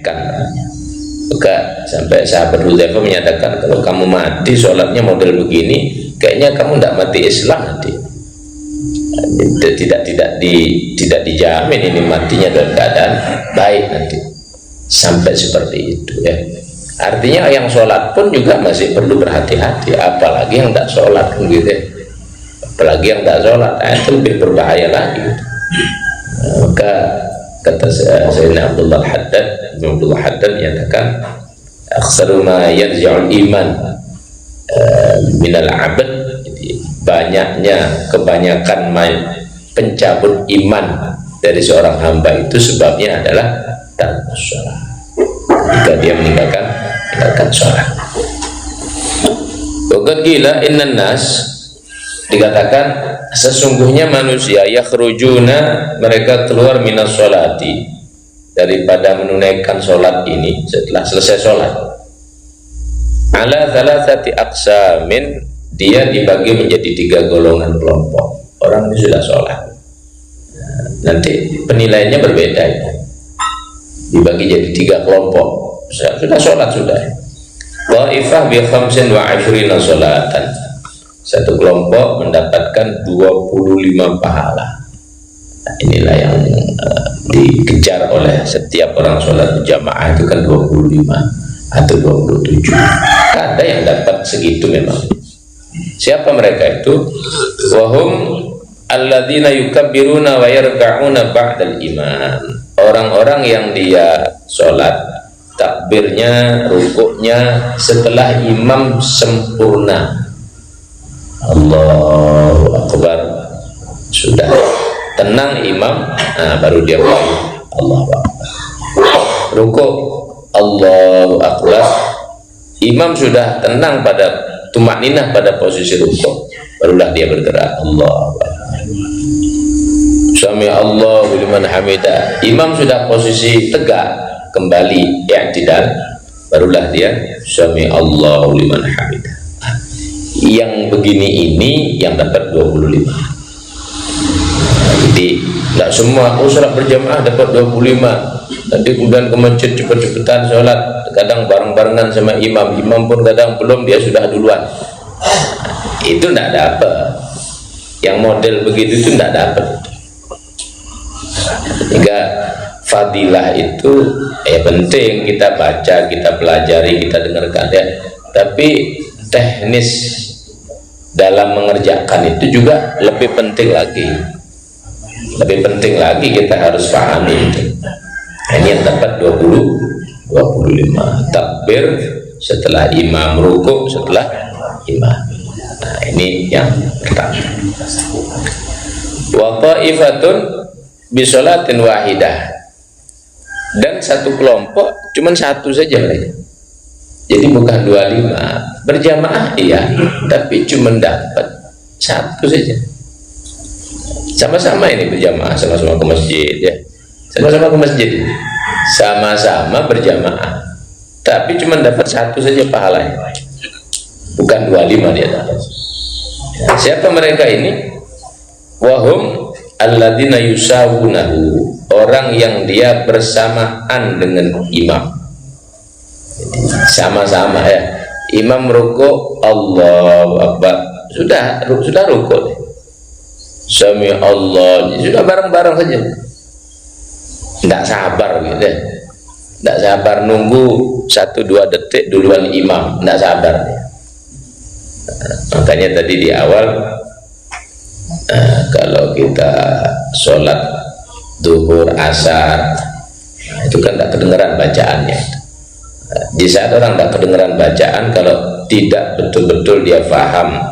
diremehkan. Maka sampai sahabat Hudzaifah menyatakan, kalau kamu mati sholatnya model begini, kayaknya kamu tidak mati Islam nanti. Tidak dijamin ini matinya dalam keadaan baik nanti. Sampai seperti itu ya. Artinya yang sholat pun juga masih perlu berhati-hati, apalagi yang tidak sholat gitu ya. Apalagi yang tidak sholat, itu lebih berbahaya lagi gitu. Maka kata Sayyidina Abdullah Haddad menyatakan, aktsaru ma yarji'ul iman minal abad, kebanyakan pencabut iman dari seorang hamba itu sebabnya adalah tarkus sholat, jika dia meninggalkan sholat. Qad gila innan nas, dikatakan sesungguhnya manusia yakhrujuna, mereka keluar minas sholati, daripada menunaikan sholat ini setelah selesai sholat, ala thalathati aqsamin, dia dibagi menjadi 3 golongan kelompok. Orang ini sudah sholat, nanti penilaiannya berbeda itu. Dibagi jadi 3 kelompok. Sudah sholat sudah. Ta'ifah bi 25 sholatan. Satu kelompok mendapatkan 25 pahala. Nah, inilah yang dikejar oleh setiap orang sholat berjamaah itu kan 25 atau 27. Ada yang dapat segitu memang. Siapa mereka itu? Wahum alladzina yukabbiruna wa yarka'una ba'dal imam. Orang-orang yang dia sholat, takbirnya, rukuknya setelah imam sempurna. Allahu Akbar, sudah tenang imam, baru dia mulai Allahu Akbar. Rukuk, Allahu Akbar, imam sudah tenang pada tumakninah pada posisi rukuk, barulah dia bergerak Allahu Akbar. Sami Allahu liman hamidah, imam sudah posisi tegak kembali i'tidal, barulah dia Sami Allahu liman hamidah. Yang begini ini yang dapat 25. Jadi tidak semua sholat berjamaah dapat 25. Nanti kemudian ke masjid cepet-cepetan sholat, kadang bareng-barengan sama imam, imam pun kadang belum, dia sudah duluan. Itu tidak dapat. Yang model begitu itu tidak dapat. Hingga fadilah itu penting kita baca, kita pelajari, kita dengarkan ya. Tapi teknis dalam mengerjakan itu juga lebih penting lagi. Lebih penting lagi kita harus pahami itu. Ini yang dapat 25 takbir setelah imam, rukuk setelah imam. Nah, ini yang pertama. Wa ta'ifatun bi sholatin wahidah, dan satu kelompok cuman satu saja mereka. Jadi bukan 25 berjamaah iya, tapi cuma dapat satu saja. Sama-sama ini berjamaah, sama-sama ke masjid ya. Sama-sama ke masjid, sama-sama berjamaah, tapi cuma dapat satu saja pahalanya. Bukan 25 dia dapat. Siapa mereka ini? Wahum alladzina yusawunahu, orang yang dia bersamaan dengan imam. Sama-sama ya, imam rukuk Allahu Akbar, sudah rukuk, Sami Allah, sudah bareng-bareng saja, tidak sabar gitu, tidak sabar nunggu 1-2 detik duluan imam, tidak sabar. Makanya tadi di awal kalau kita sholat duhur, asar, itu kan tidak kedengaran bacaannya. Di saat orang tidak kedengaran bacaan, kalau tidak betul-betul dia paham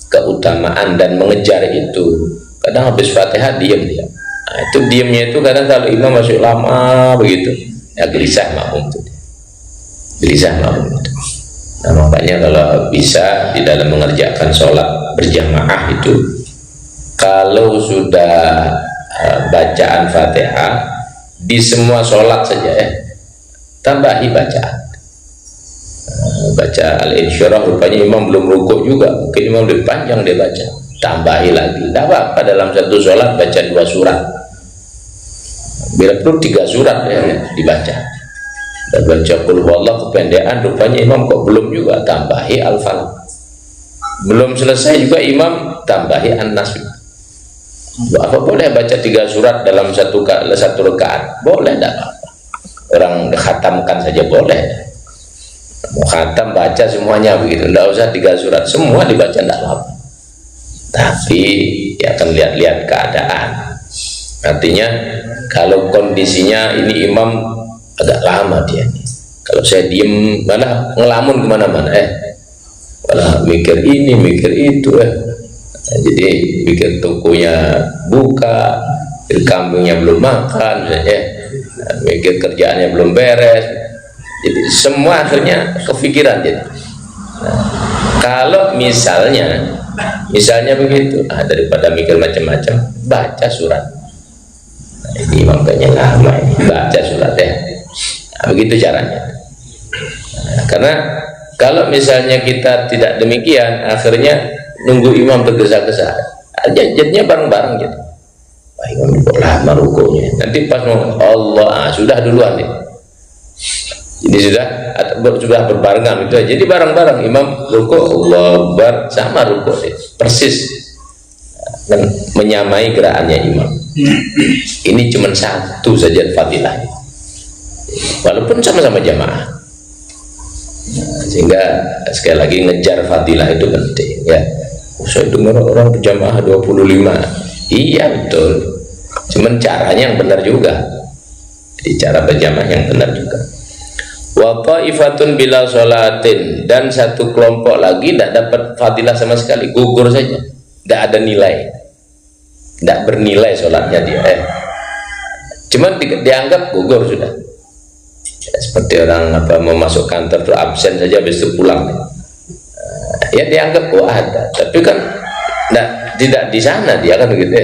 keutamaan dan mengejar itu, kadang habis Fatihah diam dia. Nah, itu diamnya itu kadang kalau imam masih lama begitu, ya gelisah makmum itu. Gelisah makmum itu. Nah, makanya kalau bisa di dalam mengerjakan sholat berjamaah itu, kalau sudah bacaan Fatihah di semua sholat saja ya, tambahi bacaan. Baca Al-Insyirah, rupanya imam belum rukuk juga, mungkin imam lebih panjang dia baca, tambahi lagi, tidak apa-apa. Dalam satu sholat baca 2 surat, bila perlu 3 surat ya, dibaca. Dan baca qul huwallahu kependekan, rupanya imam kok belum juga, tambahi al-falaq. Belum selesai juga imam tambahi an-nas. Apa boleh baca 3 surat dalam satu rakaat? Boleh, tidak apa-apa. Orang khatamkan saja boleh. Mau khatam baca semuanya begitu, tidak usah 3 surat, semua dibaca, tidak apa-apa. Tapi ya akan lihat-lihat keadaan. Artinya kalau kondisinya ini imam agak lama dia nih, kalau saya diem malah ngelamun kemana-mana, malah mikir ini mikir itu, jadi mikir tokonya buka, mikir kambingnya belum makan, mikir kerjaannya belum beres, jadi semua akhirnya kepikiran. Jadi kalau misalnya begitu, daripada mikir macam-macam, baca surat. Ini makanya lama ini baca surat begitu caranya. Karena kalau misalnya kita tidak demikian, akhirnya nunggu imam tergesa-gesa, jadinya bareng-bareng gitu. Wah, imam lama rukunya, nanti pas mau Allah sudah duluan nih. Jadi sudah berbarengan itu aja. Jadi bareng-bareng imam ruku, Allah Akbar, sama ruku persis, dan menyamai gerakannya imam. Ini cuma satu saja fadilahnya, walaupun sama-sama jamaah. Sehingga sekali lagi ngejar fadilah itu penting ya. Saya dengar orang berjamaah 25, iya betul, cuman caranya yang benar juga. Jadi cara berjamaah yang benar juga. Wa ta'ifatun bila sholatin, dan satu kelompok lagi tidak dapat fadilah sama sekali, gugur saja, tidak ada nilai, tidak bernilai sholatnya dia, cuman dianggap gugur sudah. Seperti orang mau masuk kantor tuh absen saja habis itu pulang, ya dianggap ada, tapi kan tidak di sana dia kan begitu.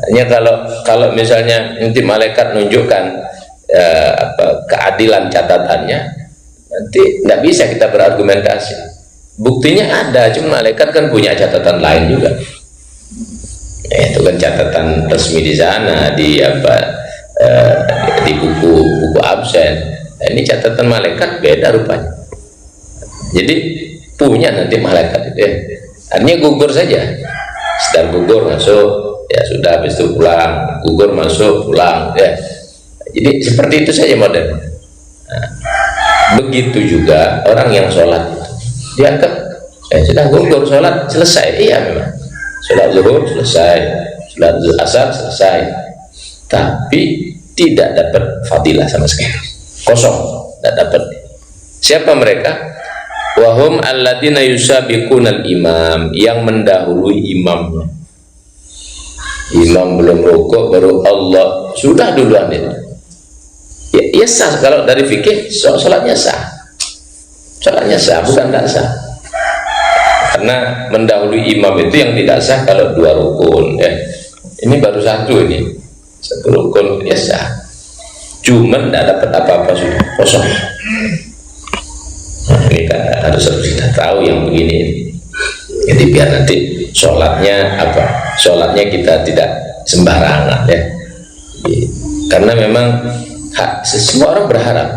Hanya kalau misalnya nanti malaikat nunjukkan keadilan catatannya, nanti tidak bisa kita berargumentasi. Buktinya ada, cuma malaikat kan punya catatan lain juga. Itu kan catatan resmi di sana, di buku absen. Ini catatan malaikat beda rupanya. Jadi punya nanti malaikat itu. Artinya gugur saja. Sedang gugur masuk, ya sudah, habis itu pulang, gugur masuk, pulang, ya. Jadi seperti itu saja model. Begitu juga orang yang sholat, dianggap sudah gugur sholat, selesai. Iya memang, sholat zuhur selesai, sholat asar selesai, tapi tidak dapat fadilah sama sekali, kosong, tidak dapat. Siapa mereka? Wahum alladzina yusabiqunal imam, yang mendahului imamnya. Imam belum rukuk baru Allah sudah duluan itu. Ya sah, kalau dari fikih sholatnya sah, bukan tidak sah. Karena mendahului imam itu yang tidak sah kalau 2 rukun. Ini baru satu rukun, ya sah. Cuman tidak dapat apa-apa, sudah kosong. Ini kan harus kita tahu yang begini. Jadi biar nanti sholatnya kita tidak sembarangan ya. Karena memang semua orang berharap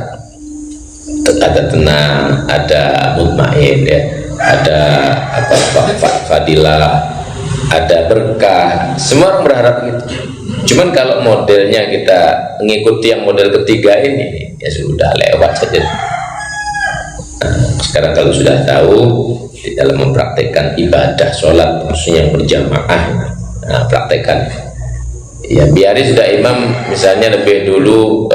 ada tenang, ada mutmain ya, ada fadilah, ada berkah. Semua orang berharap gitu. Cuman kalau modelnya kita mengikuti yang model ketiga ini, ya sudah lewat saja. Sekarang kalau sudah tahu di dalam mempraktekkan ibadah sholat, khususnya yang berjamaah, praktekkan. Ya biari sudah imam misalnya lebih dulu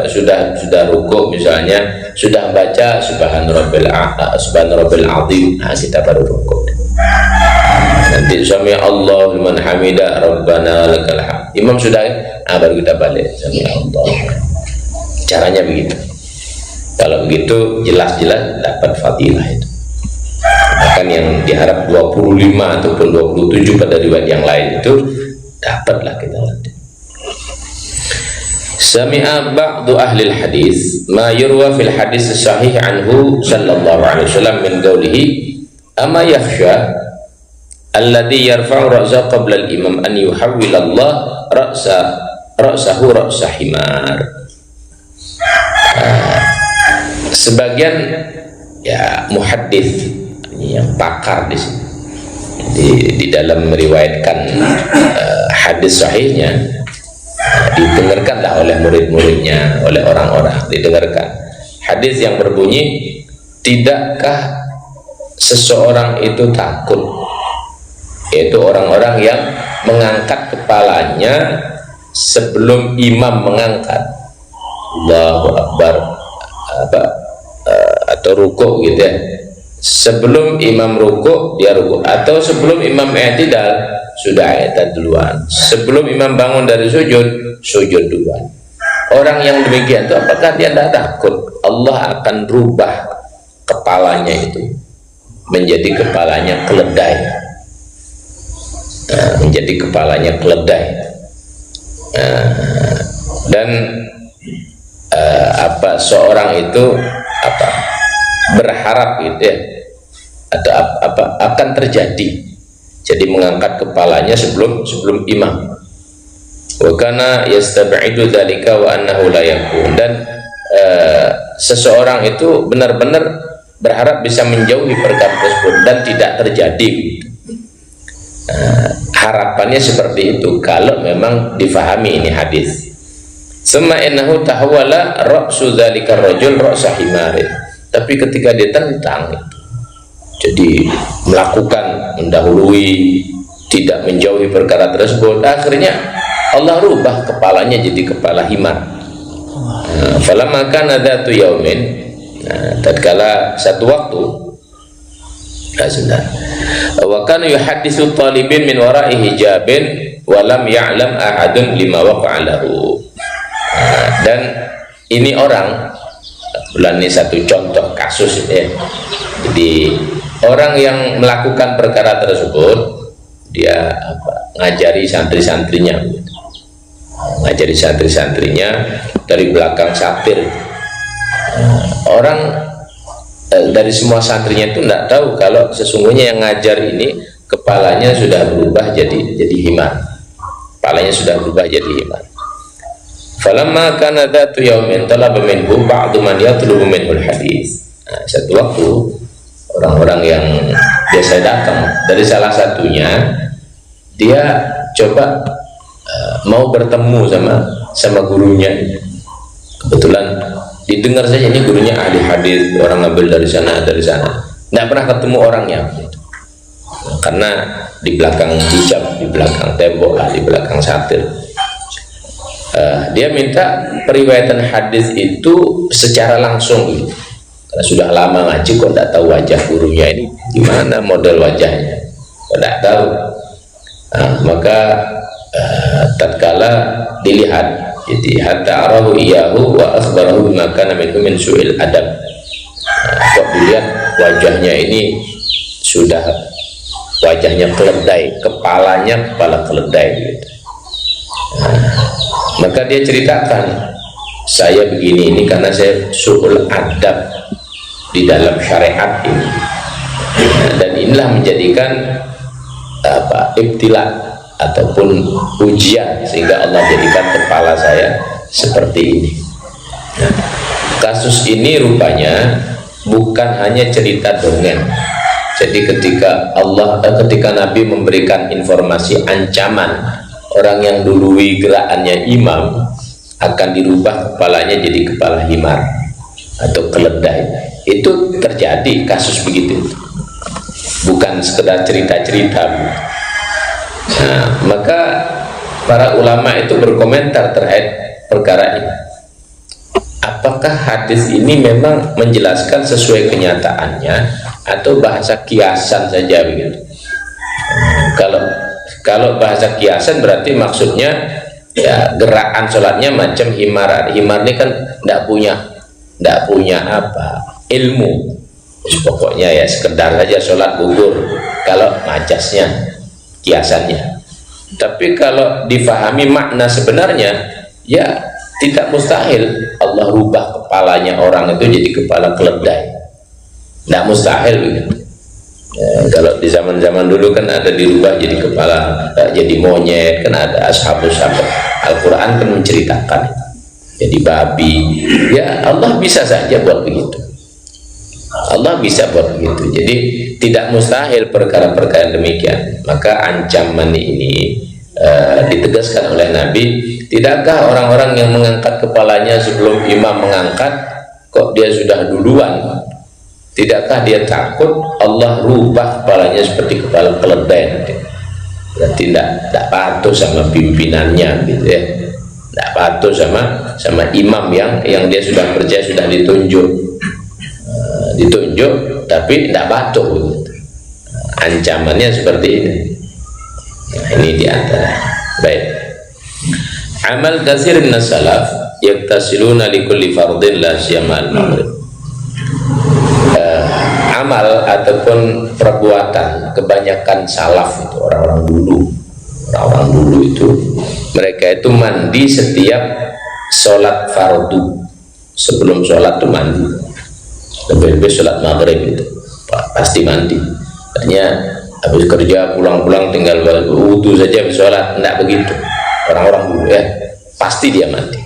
sudah rukuk misalnya, sudah baca subhan rabbil azim, kita baru rukuk. Nanti sami Allah liman hamida rabbana lakal hamd, imam sudah baru kita balik sami Allah. Caranya begitu. Kalau begitu jelas-jelas dapat fadilah itu. Bahkan yang diharap 25 ataupun 27 pada riwayat yang lain itu dapatlah kita nanti. Sami'a ba'du ahli hadis ma yurwa fil hadis sahih anhu sallallahu alaihi wasallam min qawlihi ama yakhsha alladhi yarfa'u ra'sa qabla al-imam an yuhawwil Allah ra'sahu ra'sa himar. sebagian ya muhaddits yang pakar di sini di dalam meriwayatkan hadis sahihnya, didengarkanlah oleh murid-muridnya, oleh orang-orang, didengarkan hadis yang berbunyi, tidakkah seseorang itu takut, yaitu orang-orang yang mengangkat kepalanya sebelum imam mengangkat, Allahu Akbar atau rukuk gitu ya, sebelum imam rukuk dia rukuk, atau sebelum imam i'tidal sudah i'tidal duluan, sebelum imam bangun dari sujud, sujud duluan. Orang yang demikian itu apakah dia tidak takut Allah akan rubah kepalanya itu menjadi kepalanya keledai, menjadi kepalanya keledai, dan seorang itu berharap gitu ya, atau akan terjadi, jadi mengangkat kepalanya sebelum imam. Wa kana yastab'idu dzalika wa annahu la yakun, dan seseorang itu benar-benar berharap bisa menjauhi perkara tersebut dan tidak terjadi gitu. Harapannya seperti itu kalau memang difahami ini hadis. Summa innahu tahawala ra'su dzalika rajul ra'sa himarin, tapi ketika ditentang itu, jadi melakukan mendahului, tidak menjauhi perkara tersebut, akhirnya Allah rubah kepalanya jadi kepala himar. Falamma kana dzatu yaumin, tatkala satu waktu, wa kana yuhadditsu talibin min wara'i hijabin wa lam ya'lam ahadun lima waqa'a lahu. Dan ini orang, bulan ini satu contoh kasus ya. Jadi orang yang melakukan perkara tersebut, dia ngajari santri-santrinya, ngajari santri-santrinya dari belakang satir. Orang dari semua santrinya itu tidak tahu kalau sesungguhnya yang ngajar ini kepalanya sudah berubah jadi himar, kepalanya sudah berubah jadi himar. Falamma kana dzatu yaumin talaba minhu ba'du man yatlubu minhu al-hadis. Satu waktu orang-orang yang biasa datang, dari salah satunya dia coba mau bertemu sama gurunya. Kebetulan didengar saja ini gurunya ahli hadis, orang ngambil dari sana, tidak pernah ketemu orangnya karena di belakang hijab, di belakang tembok lah, di belakang satir. Dia minta periwayatan hadis itu secara langsung gitu. Karena sudah lama ngaji kok tidak tahu wajah gurunya ini gimana model wajahnya, tidak tahu. Maka tatkala dilihat, jadi hatta arahu iyahu wa akhbarahu bima kana minhu min su'il adab. Kok dilihat wajahnya ini sudah wajahnya keledai, kepalanya kepala keledai gitu. Maka dia ceritakan, saya begini ini karena saya su'ul adab di dalam syariat ini, dan inilah menjadikan ibtila ataupun ujian sehingga Allah jadikan kepala saya seperti ini. Kasus ini rupanya bukan hanya cerita dongeng. Jadi ketika Nabi memberikan informasi ancaman orang yang dului gerakannya imam akan dirubah kepalanya jadi kepala himar atau keledai, itu terjadi kasus begitu, bukan sekedar cerita-cerita. Maka para ulama itu berkomentar terkait perkara ini. Apakah hadis ini memang menjelaskan sesuai kenyataannya atau bahasa kiasan saja begitu? Kalau bahasa kiasan berarti maksudnya ya gerakan sholatnya macam himar. Himar ini kan tidak punya ilmu, pokoknya ya sekedar saja sholat gugur kalau majasnya, kiasannya. Tapi kalau difahami makna sebenarnya, ya tidak mustahil Allah rubah kepalanya orang itu jadi kepala keledai, tidak mustahil begitu. Kalau di zaman-zaman dulu kan ada dirubah jadi kepala, jadi monyet, kan ada ashabus sabah. Al-Quran kan menceritakan jadi babi. Ya Allah bisa saja buat begitu. Allah bisa buat begitu. Jadi tidak mustahil perkara-perkara demikian. Maka ancaman ini ditegaskan oleh Nabi. Tidakkah orang-orang yang mengangkat kepalanya sebelum imam mengangkat, kok dia sudah duluan? Tidakkah dia takut Allah rubah kepalanya seperti kepala keledai? Berarti tidak patuh sama pimpinannya, gitu ya. Tidak patuh sama imam yang dia sudah percaya, sudah ditunjuk, tapi tidak patuh, gitu. Ancamannya seperti ini. Nah, ini diantara. Baik. Amal katsir min salaf yaktasiluna likulli fardin la siyama al-maghrib. Amal ataupun perbuatan kebanyakan salaf itu, orang-orang dulu itu, mereka itu mandi setiap sholat fardu. Sebelum sholat itu mandi, lebih-lebih sholat maghrib itu pasti mandi. Artinya habis kerja pulang-pulang tinggal wudu saja habis sholat. Tidak begitu orang-orang dulu ya, pasti dia mandi.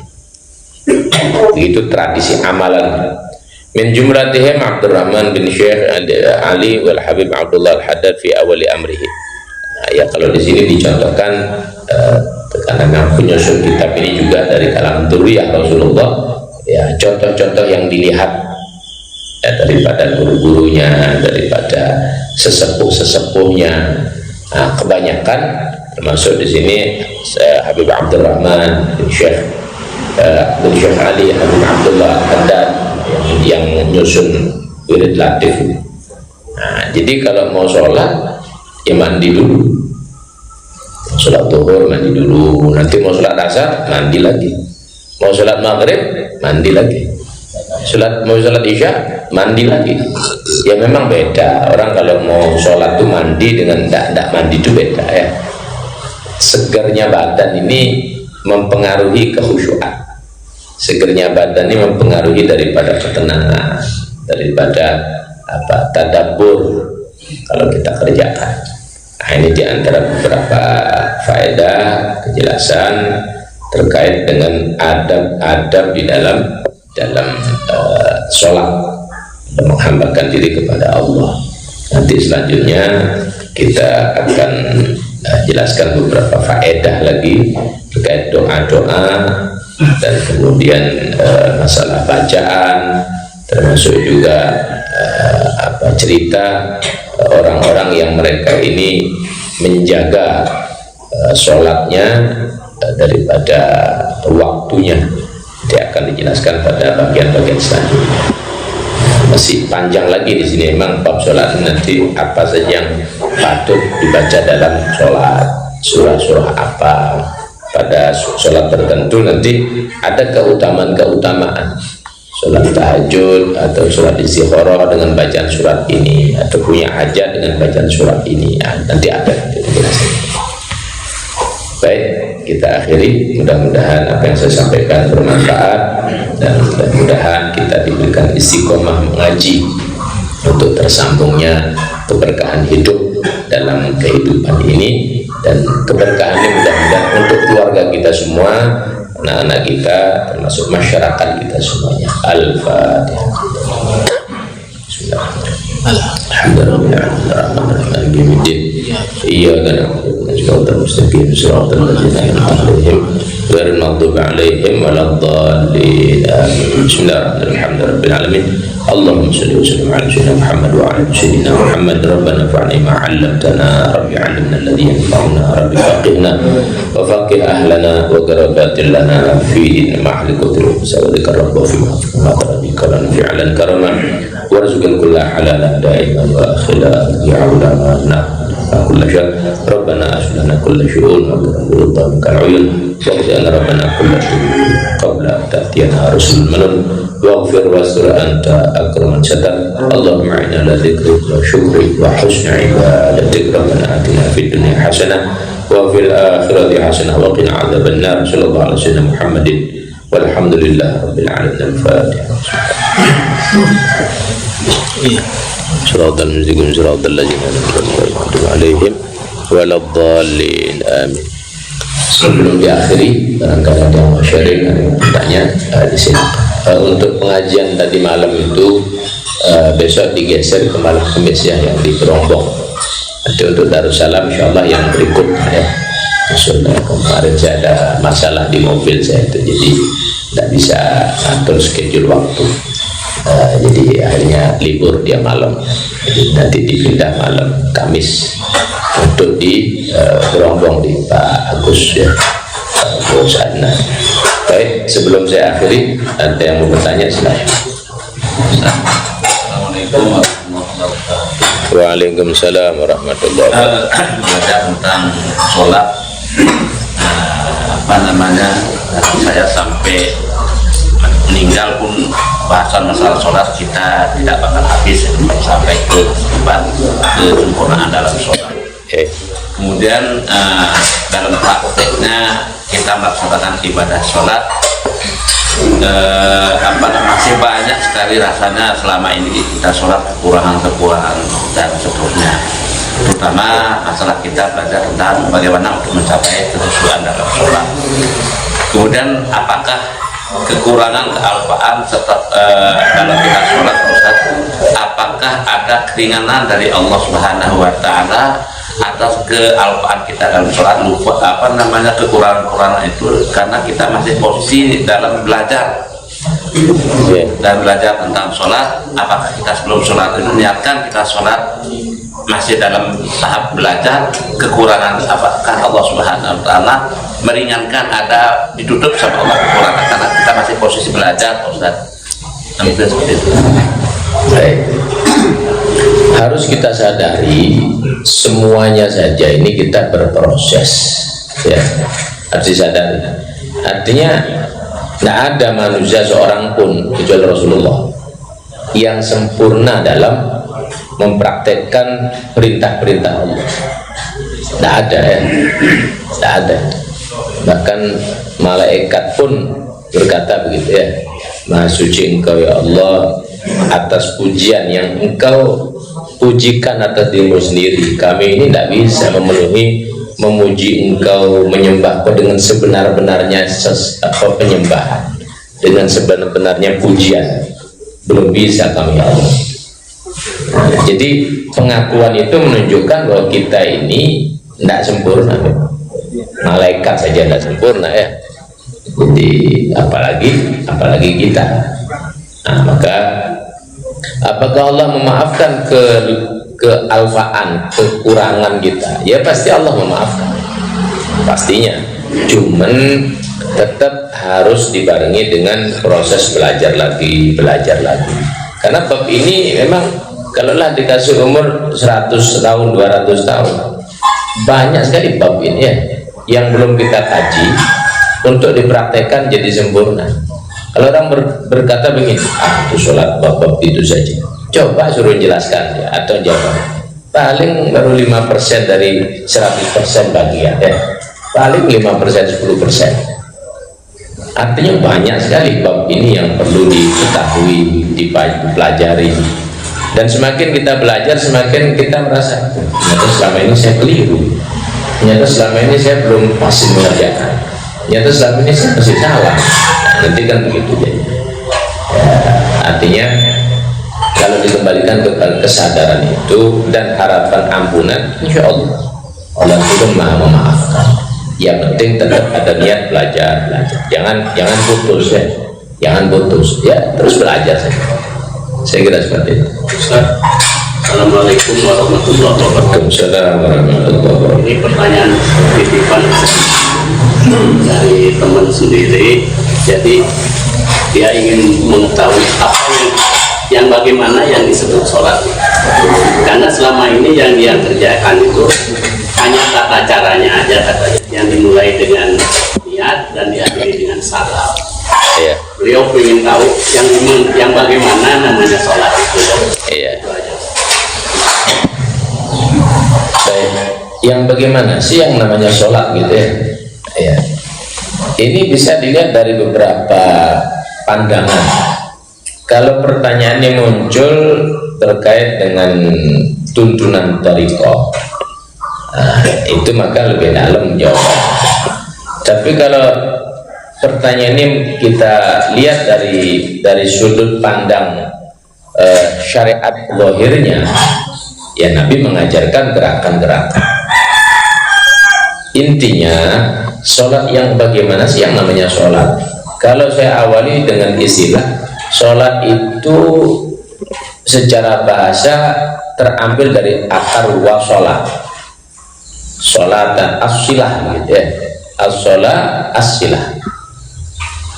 Begitu tradisi amalan. Min jumlatihim Abdurrahman bin Syekh Ali wal Habib Abdullah al-Haddad fi awali amrihi. Nah, ya kalau di sini dicontohkan karena penyusun kitab ini juga dari kalangan dzurriyyah Rasulullah, ya contoh-contoh yang dilihat ya, daripada guru-gurunya, daripada sesepuh-sesepuhnya. Nah, kebanyakan termasuk di sini Habib Abdurrahman bin Syekh Ali Habib Abdullah al-Haddad yang menyusun wirid latif. Nah, jadi kalau mau sholat ya mandi dulu, sholat zuhur mandi dulu, nanti mau sholat asar mandi lagi, mau sholat maghrib mandi lagi, mau sholat isya mandi lagi. Ya memang beda, orang kalau mau sholat tuh mandi dengan tidak mandi itu beda ya. Segernya badan ini mempengaruhi kekhusyuan. Segernya badan ini mempengaruhi daripada ketenangan, daripada tadabbur kalau kita kerjakan. Nah, ini diantara beberapa faedah kejelasan terkait dengan adab-adab di dalam sholat dan menghambakan diri kepada Allah. Nanti selanjutnya kita akan jelaskan beberapa faedah lagi terkait doa-doa dan kemudian masalah bacaan, termasuk juga cerita orang-orang yang mereka ini menjaga sholatnya daripada waktunya. Dia akan dijelaskan pada bagian-bagian selanjutnya. Masih panjang lagi di sini. Memang bab sholat nanti apa saja yang patut dibaca dalam sholat, surah-surah apa. Pada sholat tertentu nanti ada keutamaan sholat tahajud atau sholat istikharah dengan bacaan surat ini, atau punya hajat dengan bacaan surat ini. Nanti ada penjelasan. Baik, kita akhiri. Mudah-mudahan apa yang saya sampaikan bermanfaat, dan mudah-mudahan kita diberikan istiqomah mengaji untuk tersambungnya keberkahan hidup dalam kehidupan ini, dan keberkahan ini mudah-mudahan untuk keluarga kita semua, anak-anak kita, termasuk masyarakat kita semuanya. Al-Fatihah. Bismillahirrahmanirrahim. Iyyaka na'budu wa iyyaka nasta'in. Shiratal ladzina an'amta 'alaihim ghairil maghdubi 'alaihim waladdallin. Bismillahirrahmanirrahim. Allahumma shalli wa sallim ala sayyidina Muhammad wa ala sayyidina Muhammad. Rabbana fa'alna ma 'allamtana, rabbi 'allimna alladhi yanfa'una, rabbi faqihna wa faqih ahlana wa qarabatil lana fi din ma'alikul sawadika rabbi fi ma'alikal fi'lan karama warzuqil kulla halalan da'iman wa akhiran ya'ulana kulla syar. Rabbana aslana kulla syu'un wa qurratan ka'uyun wa rabbana kulla syu'un qabla ta'tiyana rusul manun waghfir wastur anta akraman satar. Allahumma inna ala dzikrik wa syukrik wa husni ibadatik. Rabbana atina fid dunya hasanah wa fil akhirati hasanah wa qina adzaban nar. Sallallahu alaihi wasallam Muhammadin walhamdulillah rabbil alamin. Al-Fatihah. Shiratal mustaqim shiratal ladzina an'amta 'alaihim waladdallin. Amin. Sebelum diakhiri, barangkali ada yang mau sharing, ada yang bertanya di sini. Untuk pengajian tadi malam itu besok digeser ke malam Kamis ya, yang di Gerombong. Nanti untuk Darussalam insyaallah yang berikutnya ya. Sudah kemarin saya ada masalah di mobil saya itu, jadi tidak bisa atur schedule waktu. Jadi akhirnya libur dia malam, jadi nanti dipindah malam Kamis untuk di Gerombong di Pak Agus ya, Bos Adnan. Baik, sebelum saya akhiri, ada yang mau bertanya silahkan. Assalamualaikum warahmatullahi wabarakatuh. Waalaikumsalam warahmatullahi wabarakatuh. Ada tentang sholat, saya sampai meninggal pun bahasan masalah sholat kita tidak bakal habis sampai ke kesempurnaan dalam sholat. Kemudian dalam prakteknya kita melaksanakan ibadah sholat, masih banyak sekali rasanya selama ini kita sholat kekurangan dan seterusnya, terutama masalah kita belajar tentang bagaimana untuk mencapai kehusuan dalam sholat. Kemudian apakah kekurangan kealpaan dalam kita sholat, Ustaz, apakah ada keringanan dari Allah Subhanahu wa Ta'ala atas kealpaan kita dalam sholat, lupa kekurangan itu karena kita masih posisi dalam belajar dan belajar tentang sholat. Apakah kita sebelum sholat itu niatkan kita sholat masih dalam tahap belajar, kekurangan apakah Allah Subhanahu wa Ta'ala meringankan, ada ditutup sama Allah kekurangan karena kita masih posisi belajar, Ustaz. Seperti itu. Baik. Harus kita sadari semuanya saja ini kita berproses ya, harus disadari. Artinya tidak ada manusia seorang pun kecuali Rasulullah yang sempurna dalam mempraktekkan perintah-perintah Allah. Tidak ada ya, tidak ada. Bahkan malaikat pun berkata begitu ya, Maha suci Engkau ya Allah atas pujian yang Engkau pujikan atas dirimu sendiri. Kami ini tidak bisa memuji Engkau, menyembah Kau dengan sebenar-benarnya penyembahan, dengan sebenar-benarnya pujian. Belum bisa kami ya Allah. Jadi pengakuan itu menunjukkan bahwa kita ini tidak sempurna. Malaikat saja tidak sempurna ya. Jadi apalagi kita. Nah, maka apakah Allah memaafkan kealfaan, kekurangan kita? Ya pasti Allah memaafkan, pastinya. Cuman tetap harus dibarengi dengan proses belajar lagi. Karena bab ini memang kalaulah dikasih umur 100 tahun, 200 tahun, banyak sekali bab ini ya, yang belum kita kaji untuk dipraktekkan jadi sempurna. Kalau orang berkata begini, itu sholat bab itu saja, coba suruh jelaskan ya, atau jawab paling baru 5% dari 100% bagian ya, paling 5%, 10%. Artinya banyak sekali bab ini yang perlu diketahui, dipelajari. Dan semakin kita belajar, semakin kita merasa ternyata selama ini saya keliru, ternyata selama ini saya belum pasti mengerjakan, ternyata selama ini saya masih salah. Nanti kan begitu ya. Artinya kalau dikembalikan ke kesadaran itu dan harapan ampunan, insya Allah Allah itu Maha memaafkan. Yang penting tetap ada niat belajar. Jangan putus ya, jangan putus ya, terus belajar saja. Saya kira seperti itu. Assalamualaikum warahmatullahi wabarakatuh. Ini pertanyaan titipan dari teman sendiri. Jadi dia ingin mengetahui apa yang bagaimana yang disebut sholat. Karena selama ini yang dia kerjakan itu hanya tata caranya aja katanya, yang dimulai dengan niat dan diakhiri dengan salam. Iya. Beliau ingin tahu yang bagaimana namanya sholat itu. Iya. Baik. Yang bagaimana sih yang namanya sholat gitu ya? Iya. Ini bisa dilihat dari beberapa pandangan. Kalau pertanyaannya muncul terkait dengan tuntunan thariqah, itu maka lebih dalam jawaban. Tapi kalau pertanyaan ini kita lihat dari sudut pandang syariat zahirnya, ya Nabi mengajarkan gerakan-gerakan. Intinya sholat yang bagaimana sih yang namanya sholat? Kalau saya awali dengan istilah sholat itu secara bahasa terambil dari akar wasolat, sholat dan as-silah gitu ya. As-sholat as-silah,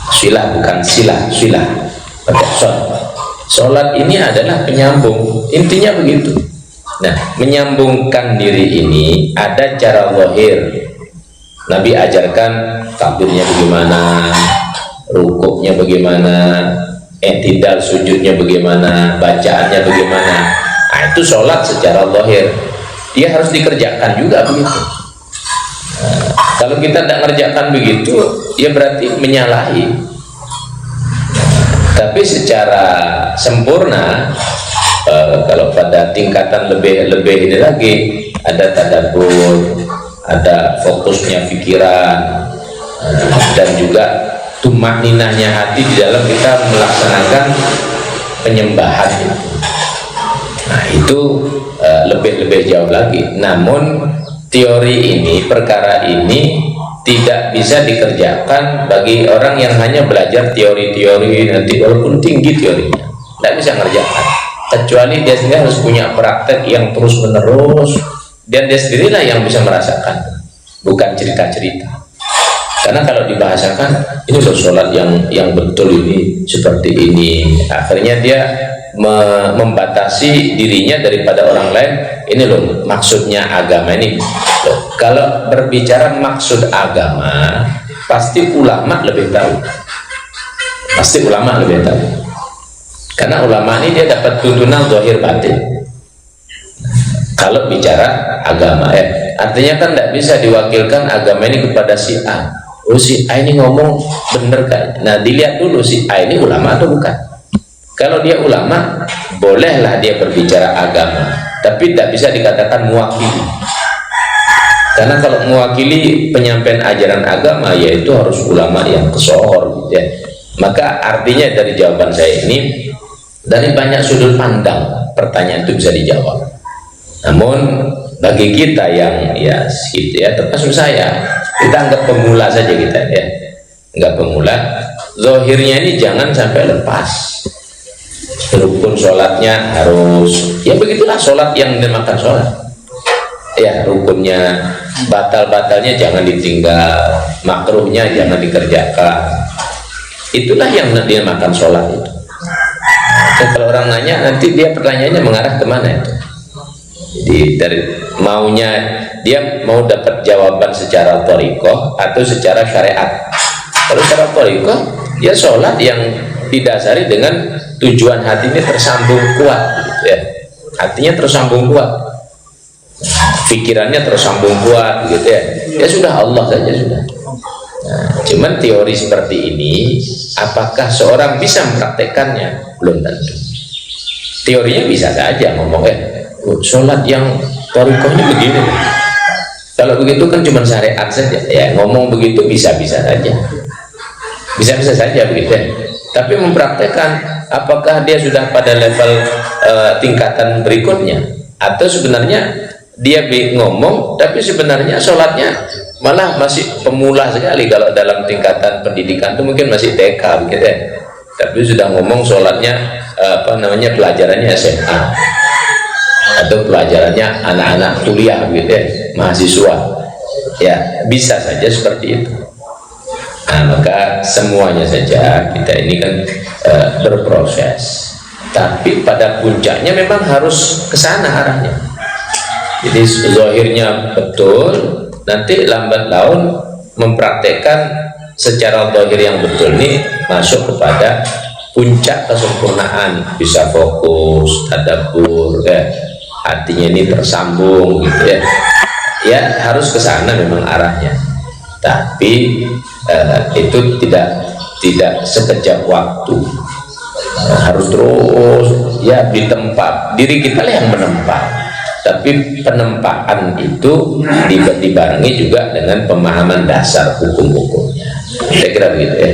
silah bukan silah, silah pakai sholat. Sholat ini adalah penyambung, intinya begitu. Nah, menyambungkan diri ini ada cara zahir. Nabi ajarkan takbirnya bagaimana, rukuknya bagaimana, i'tidal sujudnya bagaimana, bacaannya bagaimana. Nah, itu sholat secara zahir. Dia harus dikerjakan juga begitu. Nah, kalau kita tidak mengerjakan begitu, ya berarti menyalahi. Tapi secara sempurna, kalau pada tingkatan lebih ini lagi, ada tadabbur, ada fokusnya pikiran, dan juga tumakninahnya hati di dalam kita melaksanakan penyembahan itu. Nah, itu lebih jauh lagi. Namun teori ini, perkara ini tidak bisa dikerjakan bagi orang yang hanya belajar teori-teori, nanti walaupun tinggi teorinya tidak bisa mengerjakan, kecuali dia sendiri harus punya praktek yang terus menerus, dan dia sendirilah yang bisa merasakan, bukan cerita-cerita. Karena kalau dibahasakan, ini loh sholat yang betul ini seperti ini, akhirnya dia membatasi dirinya daripada orang lain. Ini loh maksudnya agama ini loh. Kalau berbicara maksud agama, pasti ulama lebih tahu, pasti ulama lebih tahu, karena ulama ini dia dapat tuntunan zahir batin. Kalau bicara agama, artinya kan tidak bisa diwakilkan agama ini kepada si A. Oh, si A ini ngomong bener kan? Nah, dilihat dulu si A ini ulama atau bukan. Kalau dia ulama, bolehlah dia berbicara agama, tapi tidak bisa dikatakan mewakili. Karena kalau mewakili penyampaian ajaran agama, yaitu harus ulama yang kesohor gitu ya. Maka artinya dari jawaban saya ini, dari banyak sudut pandang pertanyaan itu bisa dijawab. Namun bagi kita yang ya gitu ya, termasuk saya, kita anggap pemula saja kita ya, anggap pemula. Zahirnya ini jangan sampai lepas. Rukun sholatnya harus, ya begitulah sholat yang dinamakan sholat. Ya, rukunnya, batal-batalnya jangan ditinggal, makruhnya jangan dikerjakan. Itulah yang dinamakan sholat itu. Dan kalau orang nanya, nanti dia pertanyaannya mengarah kemana itu? Jadi dari maunya dia mau dapat jawaban secara thariqah atau secara syariat. Kalau secara thariqah, dia sholat yang didasari dengan tujuan hati ini tersambung kuat gitu ya. Hatinya tersambung kuat, pikirannya tersambung kuat gitu ya. Ya sudah, Allah saja sudah. Nah, cuman teori seperti ini, apakah seorang bisa mempraktekannya? Belum tentu. Teorinya bisa saja ngomong sholat yang thariqahnya begini. Kalau begitu kan cuma syariat saja ya, ngomong begitu bisa-bisa saja, bisa-bisa saja begitu ya. Tapi mempraktekkan, apakah dia sudah pada level tingkatan berikutnya, atau sebenarnya dia ngomong tapi sebenarnya sholatnya malah masih pemula sekali. Kalau dalam tingkatan pendidikan itu mungkin masih TK begitu ya, tapi sudah ngomong sholatnya pelajarannya SMA atau pelajarannya anak-anak kuliah gitu ya, mahasiswa ya, bisa saja seperti itu. Nah, maka semuanya saja kita ini kan berproses, tapi pada puncaknya memang harus ke sana arahnya. Jadi zahirnya betul, nanti lambat laun mempraktekkan secara zahir yang betul ini masuk kepada puncak kesempurnaan, bisa fokus, tadabbur ya, hatinya ini tersambung gitu ya. Ya harus ke sana memang arahnya. Tapi itu tidak sekejap waktu, harus terus ya ditempat, diri kita lah yang menempat. Tapi penempaan itu dibarengi juga dengan pemahaman dasar hukum-hukumnya. Saya kira begitu ya.